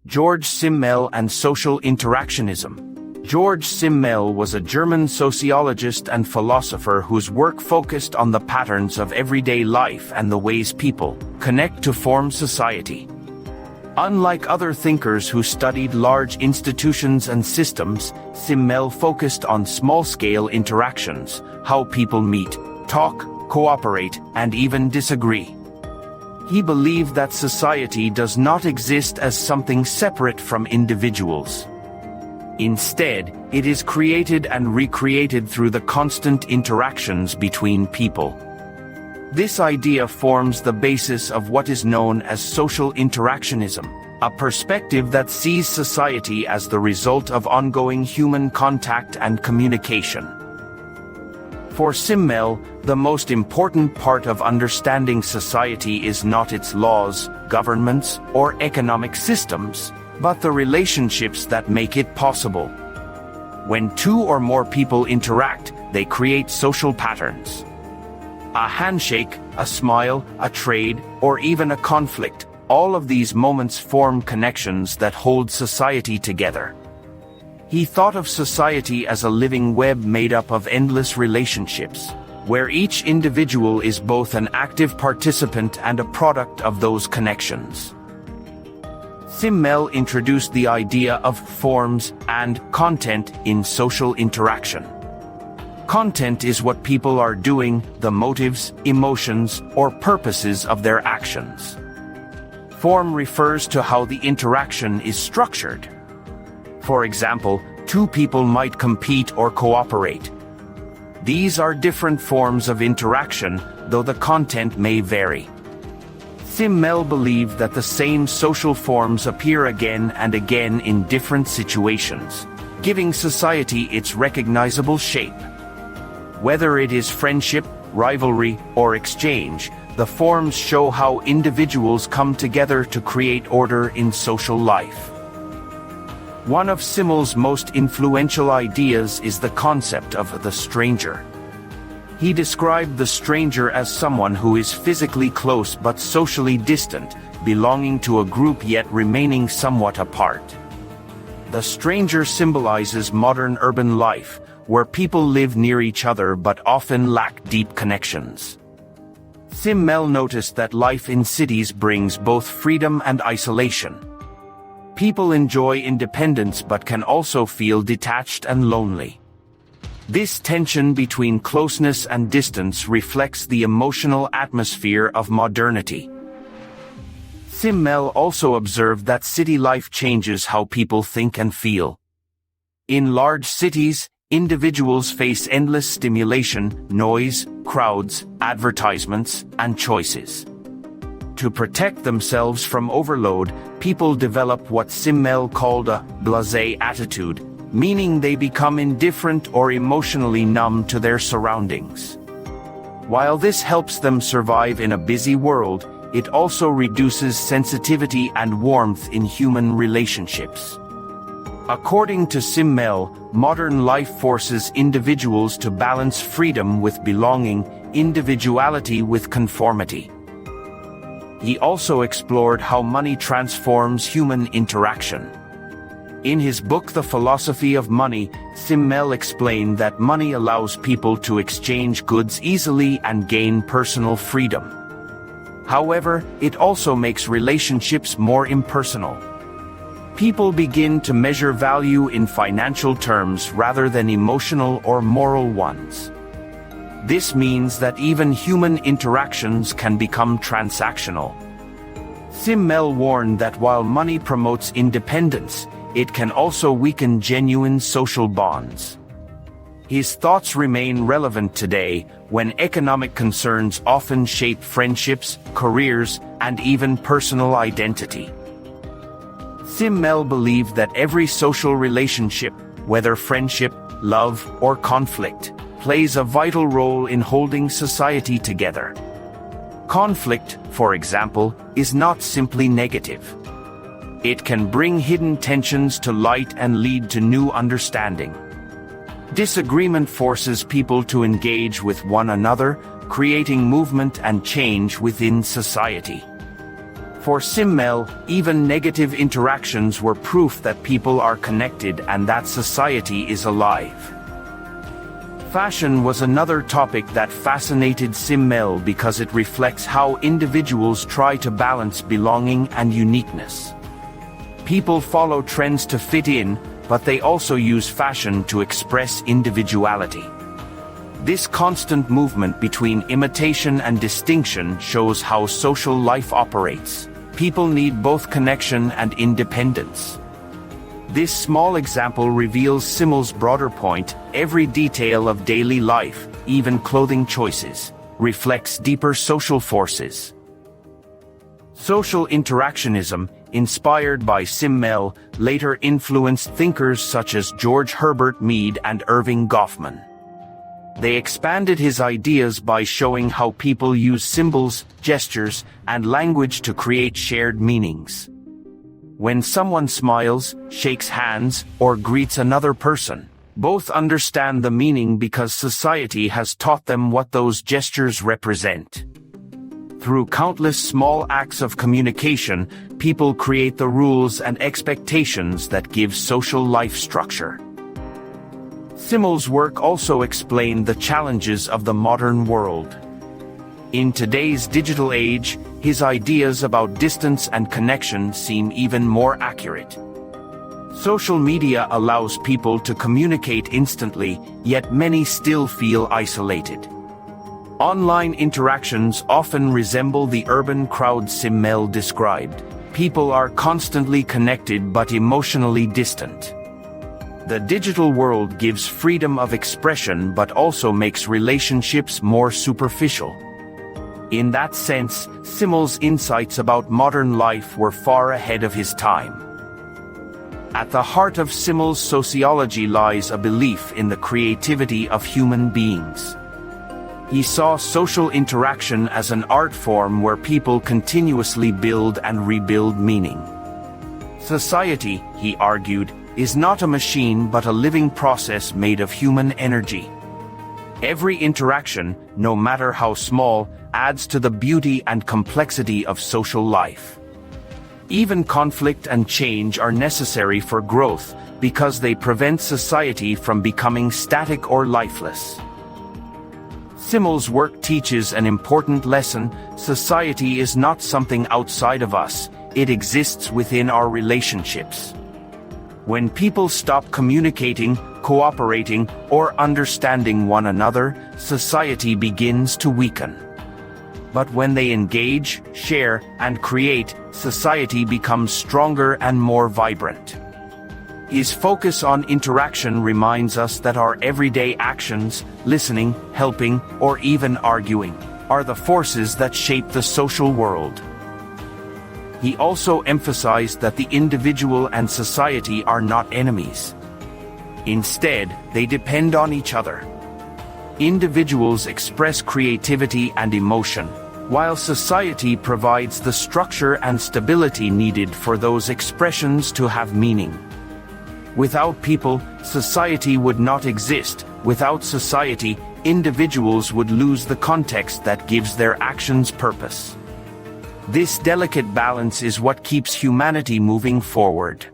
George Simmel and Social Interactionism. George Simmel was a German sociologist and philosopher whose work focused on the patterns of everyday life and the ways people connect to form society. Unlike other thinkers who studied large institutions and systems, Simmel focused on small-scale interactions, how people meet, talk, cooperate, and even disagree. He believed that society does not exist as something separate from individuals. Instead, it is created and recreated through the constant interactions between people. This idea forms the basis of what is known as social interactionism, a perspective that sees society as the result of ongoing human contact and communication. For Simmel, the most important part of understanding society is not its laws, governments, or economic systems, but the relationships that make it possible. When two or more people interact, they create social patterns. A handshake, a smile, a trade, or even a conflict, all of these moments form connections that hold society together. He thought of society as a living web made up of endless relationships, where each individual is both an active participant and a product of those connections. Simmel introduced the idea of forms and content in social interaction. Content is what people are doing, the motives, emotions, or purposes of their actions. Form refers to how the interaction is structured. For example, two people might compete or cooperate. These are different forms of interaction, though the content may vary. Simmel believed that the same social forms appear again and again in different situations, giving society its recognizable shape. Whether it is friendship, rivalry, or exchange, the forms show how individuals come together to create order in social life. One of Simmel's most influential ideas is the concept of the stranger. He described the stranger as someone who is physically close but socially distant, belonging to a group yet remaining somewhat apart. The stranger symbolizes modern urban life, where people live near each other but often lack deep connections. Simmel noticed that life in cities brings both freedom and isolation. People enjoy independence but can also feel detached and lonely. This tension between closeness and distance reflects the emotional atmosphere of modernity. Simmel also observed that city life changes how people think and feel. In large cities, individuals face endless stimulation, noise, crowds, advertisements, and choices. To protect themselves from overload, people develop what Simmel called a blasé attitude, meaning they become indifferent or emotionally numb to their surroundings. While this helps them survive in a busy world, it also reduces sensitivity and warmth in human relationships. According to Simmel, modern life forces individuals to balance freedom with belonging, individuality with conformity. He also explored how money transforms human interaction. In his book The Philosophy of Money, Simmel explained that money allows people to exchange goods easily and gain personal freedom. However, it also makes relationships more impersonal. People begin to measure value in financial terms rather than emotional or moral ones. This means that even human interactions can become transactional. Simmel warned that while money promotes independence, it can also weaken genuine social bonds. His thoughts remain relevant today, when economic concerns often shape friendships, careers, and even personal identity. Simmel believed that every social relationship, whether friendship, love, or conflict, plays a vital role in holding society together. Conflict, for example, is not simply negative. It can bring hidden tensions to light and lead to new understanding. Disagreement forces people to engage with one another, creating movement and change within society. For Simmel, even negative interactions were proof that people are connected and that society is alive. Fashion was another topic that fascinated Simmel because it reflects how individuals try to balance belonging and uniqueness. People follow trends to fit in, but they also use fashion to express individuality. This constant movement between imitation and distinction shows how social life operates. People need both connection and independence. This small example reveals Simmel's broader point: every detail of daily life, even clothing choices, reflects deeper social forces. Social interactionism, inspired by Simmel, later influenced thinkers such as George Herbert Mead and Irving Goffman. They expanded his ideas by showing how people use symbols, gestures, and language to create shared meanings. When someone smiles, shakes hands, or greets another person, both understand the meaning because society has taught them what those gestures represent. Through countless small acts of communication, people create the rules and expectations that give social life structure. Simmel's work also explained the challenges of the modern world. In today's digital age, his ideas about distance and connection seem even more accurate. Social media allows people to communicate instantly, yet many still feel isolated. Online interactions often resemble the urban crowd Simmel described. People are constantly connected but emotionally distant. The digital world gives freedom of expression but also makes relationships more superficial. In that sense, Simmel's insights about modern life were far ahead of his time. At the heart of Simmel's sociology lies a belief in the creativity of human beings. He saw social interaction as an art form where people continuously build and rebuild meaning. Society, he argued, is not a machine but a living process made of human energy. Every interaction, no matter how small, adds to the beauty and complexity of social life. Even conflict and change are necessary for growth because they prevent society from becoming static or lifeless. Simmel's work teaches an important lesson: society is not something outside of us, it exists within our relationships. When people stop communicating, cooperating, or understanding one another, society begins to weaken. But when they engage, share, and create, society becomes stronger and more vibrant. His focus on interaction reminds us that our everyday actions, listening, helping, or even arguing, are the forces that shape the social world. He also emphasized that the individual and society are not enemies. Instead, they depend on each other. Individuals express creativity and emotion, while society provides the structure and stability needed for those expressions to have meaning. Without people, society would not exist. Without society, individuals would lose the context that gives their actions purpose. This delicate balance is what keeps humanity moving forward.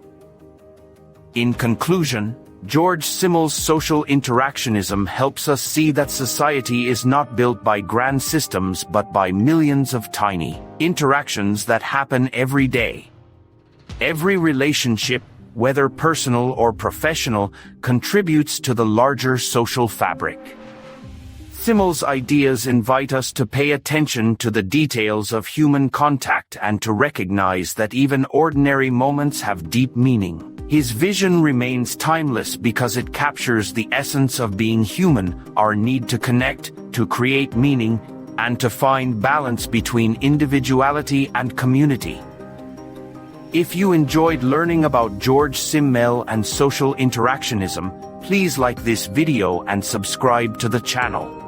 In conclusion, George Simmel's social interactionism helps us see that society is not built by grand systems but by millions of tiny interactions that happen every day. Every relationship, whether personal or professional, contributes to the larger social fabric. Simmel's ideas invite us to pay attention to the details of human contact and to recognize that even ordinary moments have deep meaning. His vision remains timeless because it captures the essence of being human, our need to connect, to create meaning, and to find balance between individuality and community. If you enjoyed learning about George Simmel and social interactionism, please like this video and subscribe to the channel.